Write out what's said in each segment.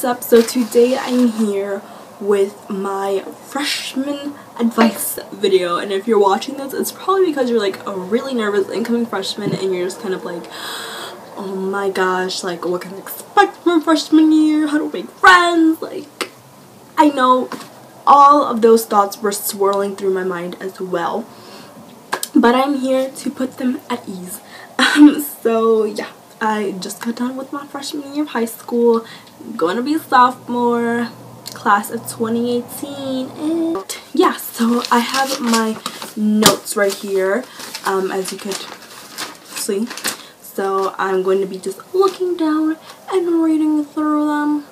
what's up? So today I'm here with my freshman advice video, and if you're watching this, it's probably because you're like a really nervous incoming freshman and you're just kind of like, oh my gosh, like what can I expect from freshman year, how to make friends. Like, I know all of those thoughts were swirling through my mind as well, but I'm here to put them at ease. So yeah, I just got done with my freshman year of high school. I'm going to be a sophomore, class of 2018, and yeah, so I have my notes right here, as you could see. So I'm going to be just looking down and reading through them,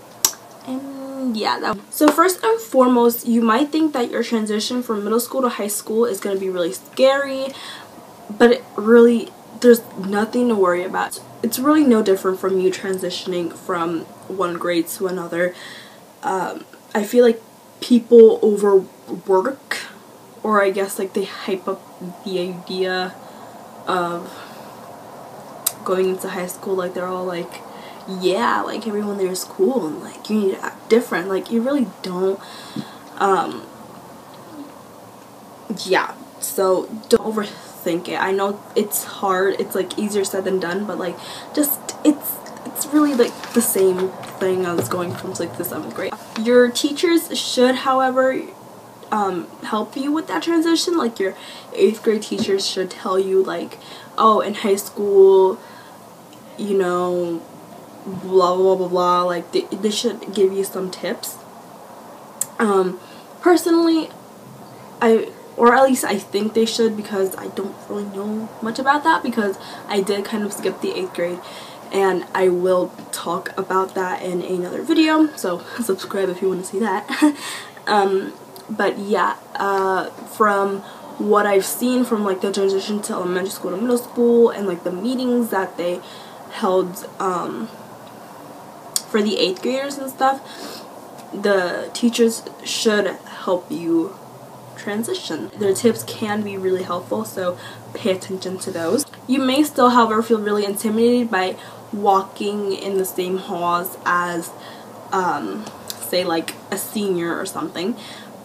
and yeah. So first and foremost, you might think that your transition from middle school to high school is going to be really scary, but it really, there's nothing to worry about. It's really no different from you transitioning from one grade to another. I feel like people overwork, or I guess like they hype up the idea of going into high school, like they're all like, yeah, like everyone there is cool and like you need to act different. Like you really don't. Yeah, so don't overthink it. I know it's hard, it's like easier said than done, but like just it's really like the same thing as going from 6th to 7th grade. Your teachers should, however, help you with that transition. Like your 8th grade teachers should tell you like, oh, in high school, you know, blah blah blah blah, like they should give you some tips. Personally, or at least I think they should, because I don't really know much about that, because I did kind of skip the 8th grade, and I will talk about that in another video, so subscribe if you want to see that. But yeah, from what I've seen from like the transition to elementary school to middle school, and like the meetings that they held for the 8th graders and stuff, the teachers should help you transition. Their tips can be really helpful, so pay attention to those. You may still, however, feel really intimidated by walking in the same halls as say like a senior or something,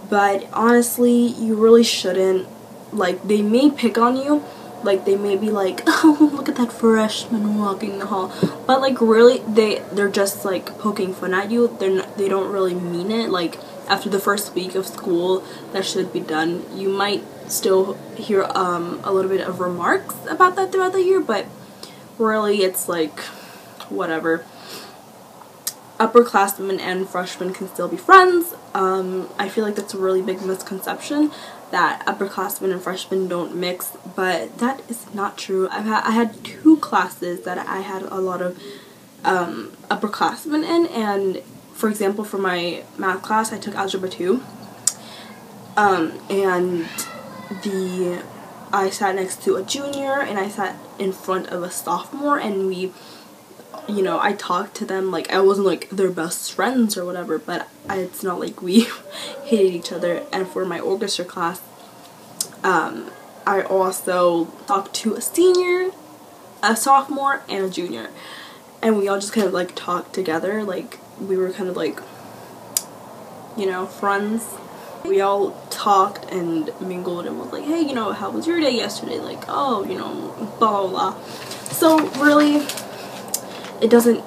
but honestly you really shouldn't. Like, they may pick on you, like they may be like, oh, look at that freshman walking the hall, but like really they're just like poking fun at you. They don't really mean it. Like, after the first week of school that should be done, you might still hear a little bit of remarks about that throughout the year, but really it's like whatever. Upperclassmen and freshmen can still be friends. I feel like that's a really big misconception that upperclassmen and freshmen don't mix, but that is not true. I had 2 classes that I had a lot of upperclassmen in, and for example, for my math class, I took Algebra 2, and I sat next to a junior, and I sat in front of a sophomore, and we, you know, I talked to them. Like, I wasn't like their best friends or whatever, but it's not like we hated each other. And for my orchestra class, I also talked to a senior, a sophomore, and a junior, and we all just kind of like talked together. Like, we were kind of like, you know, friends. We all talked and mingled and was like, hey, you know, how was your day yesterday? Like, oh, you know, blah blah blah. So really, it doesn't,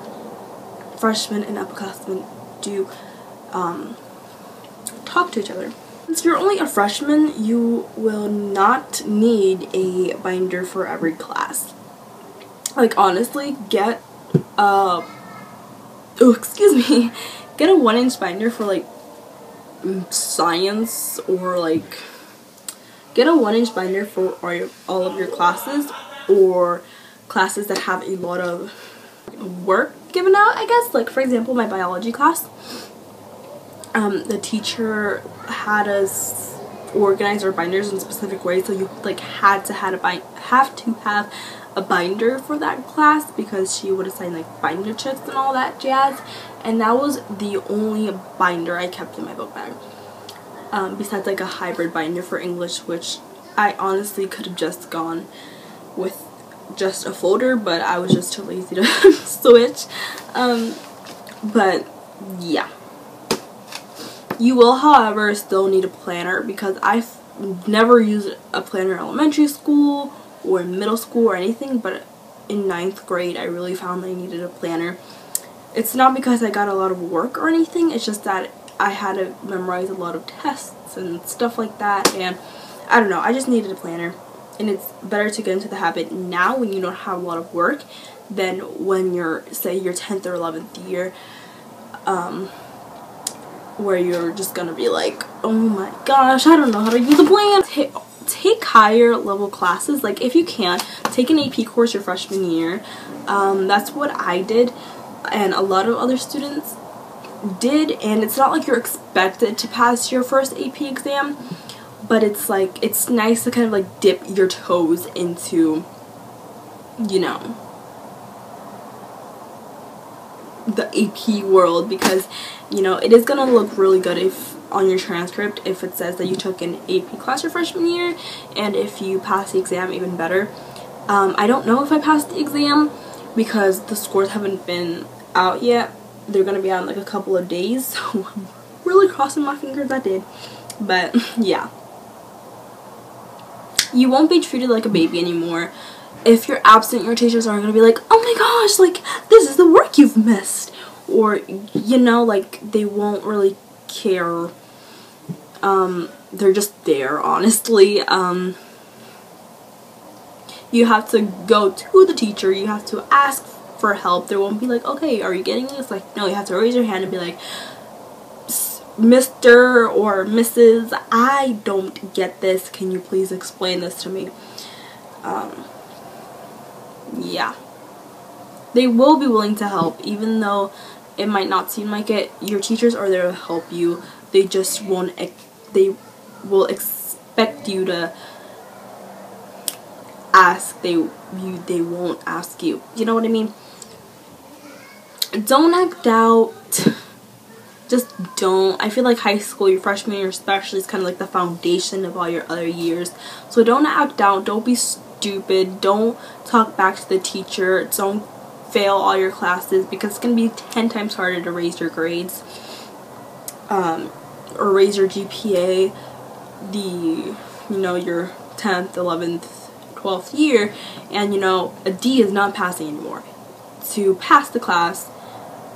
freshmen and upperclassmen do talk to each other. Since you're only a freshman, you will not need a binder for every class. Like, honestly, get a, oh, excuse me, get a 1-inch binder for like science, or like get a 1-inch binder for all of your classes, or classes that have a lot of work given out, I guess. Like, for example, my biology class, the teacher had us organize our binders in a specific way, so you like have to have a binder for that class, because she would assign like binder checks and all that jazz, and that was the only binder I kept in my book bag, besides like a hybrid binder for English, which I honestly could have just gone with just a folder, but I was just too lazy to switch. But yeah. You will, however, still need a planner, because I've never used a planner in elementary school or in middle school or anything, but in 9th grade I really found that I needed a planner. It's not because I got a lot of work or anything, it's just that I had to memorize a lot of tests and stuff like that, and I don't know, I just needed a planner. And it's better to get into the habit now when you don't have a lot of work than when you're, say, your 10th or 11th year, where you're just gonna be like, oh my gosh, I don't know how to use a plan. Take higher level classes. Like, if you can, take an AP course your freshman year. That's what I did, and a lot of other students did, and it's not like you're expected to pass your first AP exam, but it's like, it's nice to kind of like dip your toes into, you know, the AP world, because, you know, it is gonna look really good if on your transcript if it says that you took an AP class your freshman year, and if you pass the exam, even better. I don't know if I passed the exam because the scores haven't been out yet. They're gonna be out in like a couple of days, so I'm really crossing my fingers I did. But yeah, you won't be treated like a baby anymore. If you're absent, your teachers aren't gonna be like, oh my gosh, like, this is the work you've missed, or, you know, like, they won't really care. They're just there, honestly. You have to go to the teacher, you have to ask for help. They won't be like, okay, are you getting this? Like, no, you have to raise your hand and be like, Mr. or Mrs., I don't get this, can you please explain this to me? Yeah, they will be willing to help, even though it might not seem like it. Your teachers are there to help you. They just won't, they will expect you to ask. They won't ask you. You know what I mean? Don't act out. Just don't. I feel like high school, your freshman year especially, is kind of like the foundation of all your other years. So don't act out. Don't be stupid. Don't talk back to the teacher. Don't fail all your classes, because it's going to be 10 times harder to raise your grades, or raise your GPA your 10th, 11th, 12th year, and a D is not passing anymore. To pass the class,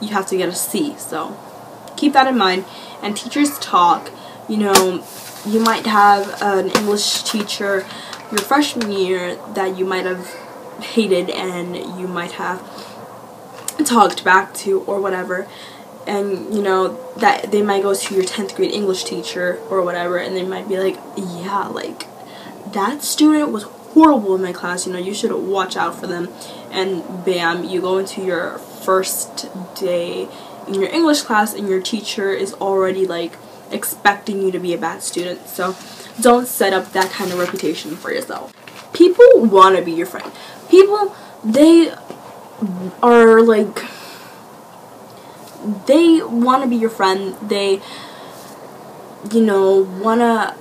you have to get a C, so keep that in mind. And teachers talk. You might have an English teacher your freshman year that you might have hated and you might have talked back to or whatever, and that they might go to your 10th grade English teacher or whatever, and they might be like, yeah, like, that student was horrible in my class, you should watch out for them. And bam, you go into your first day in your English class and your teacher is already like expecting you to be a bad student. So don't set up that kind of reputation for yourself. People want to be your friend. People, they are like, they want to be your friend. They want to,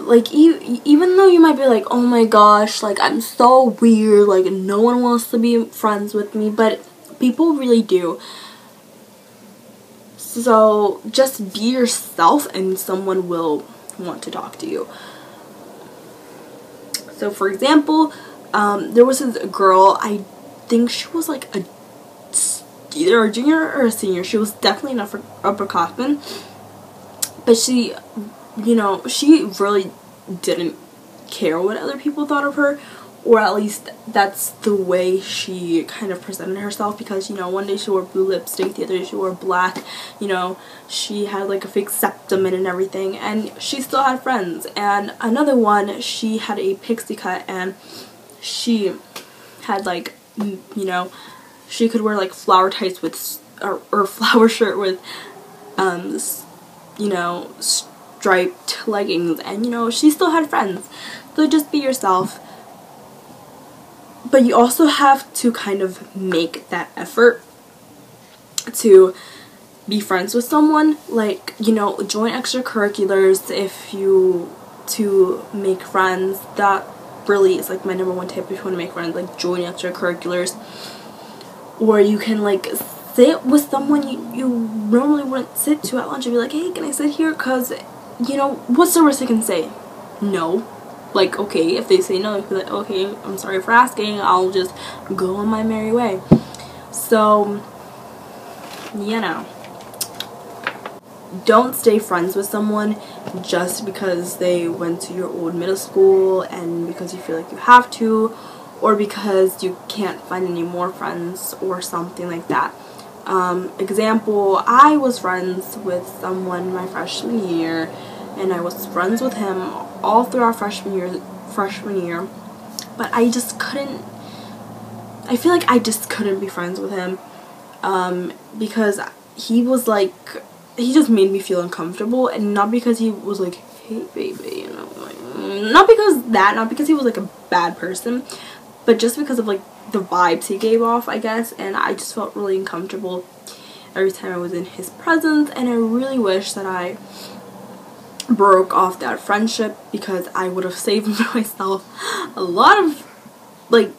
like, even though you might be like, oh my gosh, like, I'm so weird, like, no one wants to be friends with me, but people really do. So just be yourself and someone will want to talk to you. So for example, there was this girl, I think she was like either a junior or a senior. She was definitely an upperclassman, but she really didn't care what other people thought of her, or at least that's the way she kind of presented herself, because one day she wore blue lipstick, the other day she wore black, she had like a fake septum and everything, and she still had friends. And another one, she had a pixie cut, and she had like, she could wear like flower tights with, or flower shirt with, striped leggings, and she still had friends. So just be yourself. But you also have to kind of make that effort to be friends with someone. Like, join extracurriculars to make friends. That really is like my number one tip if you want to make friends. Like, join extracurriculars. Or you can like sit with someone you normally wouldn't sit to at lunch and be like, hey, can I sit here? Because, you know, what's the worst they can say? No. Like, okay, if they say no, you'd be like, okay, I'm sorry for asking, I'll just go on my merry way. So, you know, don't stay friends with someone just because they went to your old middle school and because you feel like you have to, or because you can't find any more friends or something like that. Example, I was friends with someone my freshman year, and I was friends with him all through our freshman year, but I just couldn't, I feel like I just couldn't be friends with him, because he was like, he just made me feel uncomfortable, and not because he was like, hey baby, you know, like, not because he was like a bad person, but just because of like the vibes he gave off, I guess, and I just felt really uncomfortable every time I was in his presence, and I really wish that I broke off that friendship, because I would have saved myself a lot of, like,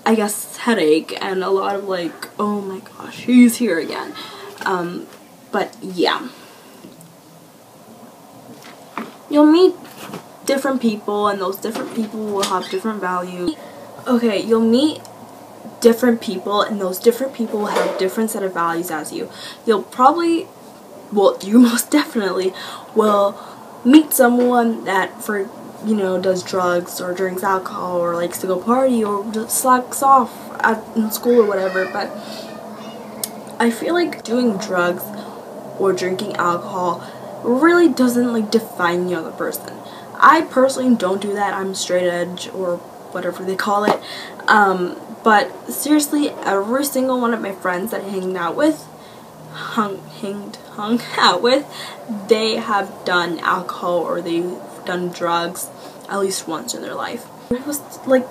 I guess, headache, and a lot of like, oh my gosh, he's here again. But yeah, you'll meet different people, and those different people will have different values. Okay, you'll meet different people, and those different people will have a different set of values as you. You'll probably, well, you most definitely will meet someone that, for, you know, does drugs or drinks alcohol or likes to go party or just slacks off in school or whatever. But I feel like doing drugs or drinking alcohol really doesn't like define the other person. I personally don't do that. I'm straight edge, or whatever they call it. But seriously, every single one of my friends that I hung out with, they have done alcohol or they've done drugs at least once in their life. It was like,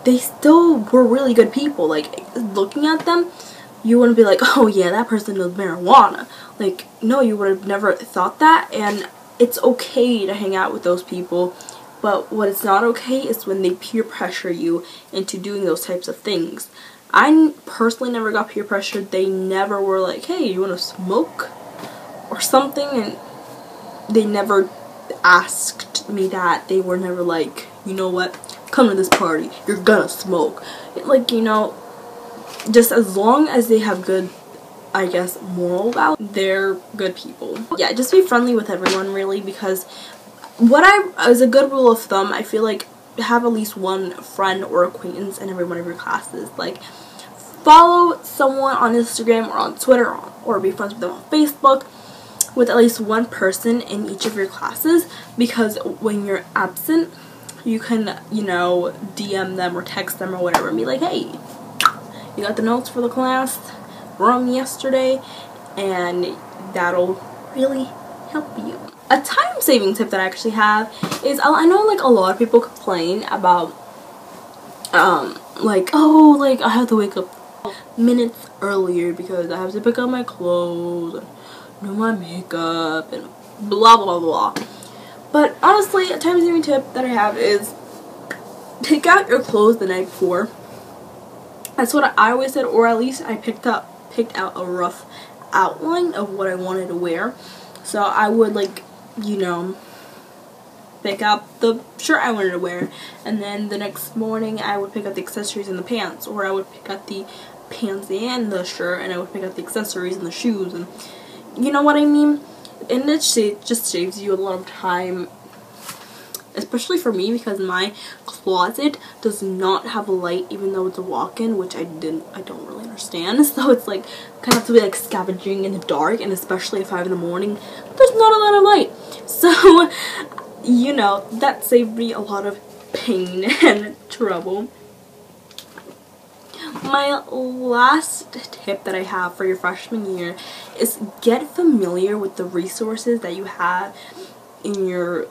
they still were really good people. Like, looking at them, you wouldn't be like, oh yeah, that person does marijuana. Like, no, you would have never thought that, and it's okay to hang out with those people. But what is not okay is when they peer pressure you into doing those types of things. I personally never got peer pressured. They never were like, hey, you want to smoke or something? And they never asked me that. They were never like, you know what, come to this party, you're gonna smoke. Like, you know, just as long as they have good, I guess, moral values, they're good people. Yeah, just be friendly with everyone, really, because as a good rule of thumb, I feel like have at least one friend or acquaintance in every one of your classes. Like, follow someone on Instagram or on Twitter, or be friends with them on Facebook, with at least one person in each of your classes, because when you're absent, you can, you know, DM them or text them or whatever and be like, hey, you got the notes for the class from yesterday, and that'll really help you. A time-saving tip that I actually have is, I know like a lot of people complain about like, oh, like I have to wake up minutes earlier because I have to pick up my clothes and do my makeup and blah blah blah. But honestly, a time-saving tip that I have is pick out your clothes the night before. That's what I always said, or at least I picked out a rough outline of what I wanted to wear. So I would, like, you know, pick out the shirt I wanted to wear, and then the next morning I would pick out the accessories and the pants, or I would pick out the pants and the shirt, and I would pick out the accessories and the shoes, and you know what I mean? And it just saves you a lot of time, especially for me, because my closet does not have a light, even though it's a walk-in, which I don't really understand. So it's like kind of have to be like scavenging in the dark, and especially at 5 in the morning, there's not a lot of light. So, you know, that saved me a lot of pain and trouble. My last tip that I have for your freshman year is get familiar with the resources that you have in your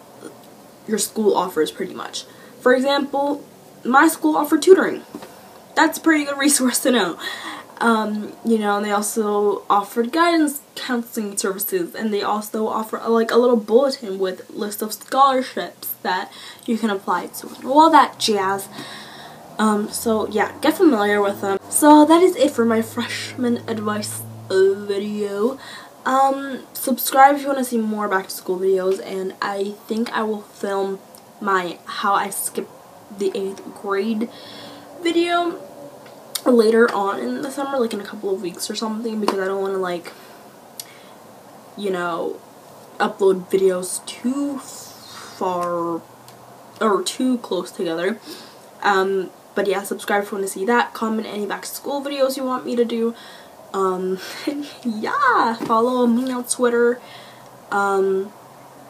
school offers, pretty much. For example, my school offered tutoring. That's a pretty good resource to know. You know, they also offered guidance counseling services, and they also offer like a little bulletin with list of scholarships that you can apply to, and all that jazz. So yeah, get familiar with them. So that is it for my freshman advice video. Subscribe if you want to see more back to school videos, and I think I will film my how I skipped the 8th grade video later on in the summer, like in a couple of weeks or something, because I don't want to, like, you know, upload videos too far or too close together. But yeah, subscribe if you want to see that. Comment any back to school videos you want me to do. Yeah, follow me on Twitter,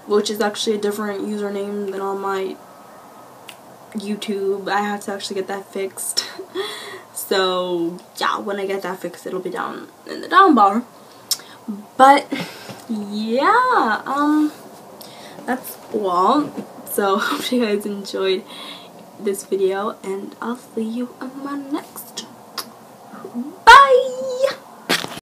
which is actually a different username than on my YouTube. I have to actually get that fixed. So yeah, when I get that fixed, it'll be down in the down bar. But yeah, that's all. So hope you guys enjoyed this video, and I'll see you on my next. Bye!